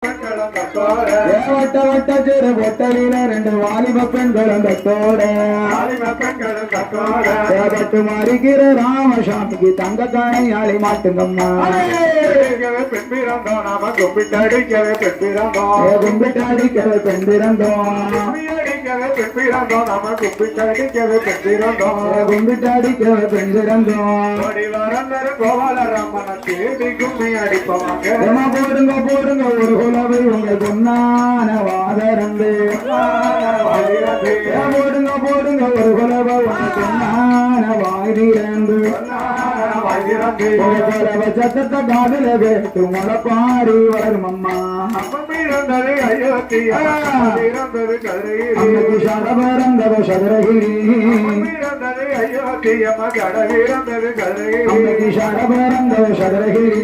வட்ட வட்ட சிறு பொட்டலில ரெண்டு வாலிப பெண்களும் தட்டோட பட்டு மாறிக்கிற ராமசாமிக்கு தங்க காணியாளி மாட்டுங்கம்மா கும்பிட்டடிக்கவே பெண் பிறந்தோம் கும்பிட்டடிக்கவே பெண் பிறந்தோம் போடுங்க போடுங்க ஒரு குலவை உங்க பொன்னான வாதரந்து போடுங்க போடுங்க ஒரு குலவை உங்க பொன்னான வாயிரந்து சத்தத்தை காதல வேட்டு முளப்பாரி வரும் அம்மா சடபரந்தவ சதுரகிரி சடபரந்தவ சதுரகிரி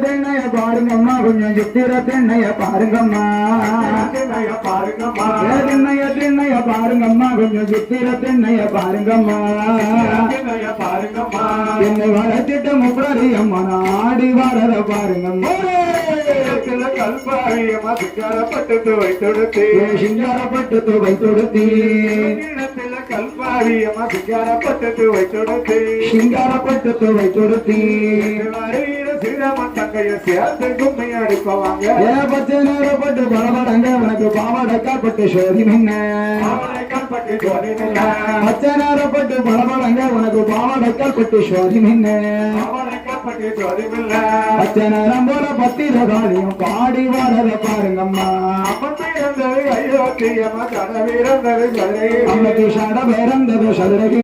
தென்னைய பாருங்கம்மா கொஞ்சம் சித்திர தென்னைய பாருங்கம்மா தென்னைய பாருங்கம்மா கொஞ்சம் சித்திர தென்னைய பாருங்கம்மா என்னை வளர்த்திட்ட முப்படி அம்மா நாடி வளர பாருங்கம்மா கல்பாரியமா சிங்காரப்பட்டு துவை தொடுத்து சிங்காரப்பட்டு துவை தொடுத்தி கல்பாரியமா சிங்காரப்பட்டு துவை தொடுத்து சிங்காரப்பட்டு துவை தொடுத்தி ஸ்ரீராமன் தங்கைய சேர்த்து கும்மி அடிப்பவாங்க பச்சை நேரப்பட்டு பலபடங்க உனக்கு பாவடக்காப்பட்டு சோதி மின்ன பச்சை நேரப்பட்டு பலபடங்க உனக்கு பாவடக்காப்பட்டு சோதி மின்ன பச்சை நேரம் போல பத்திரகாளியும் பாடி வளர பாருங்கம்மா அயோத்தியமா கடவீரந்தது அன்னைக்கு சட பேரந்தது சதுரகி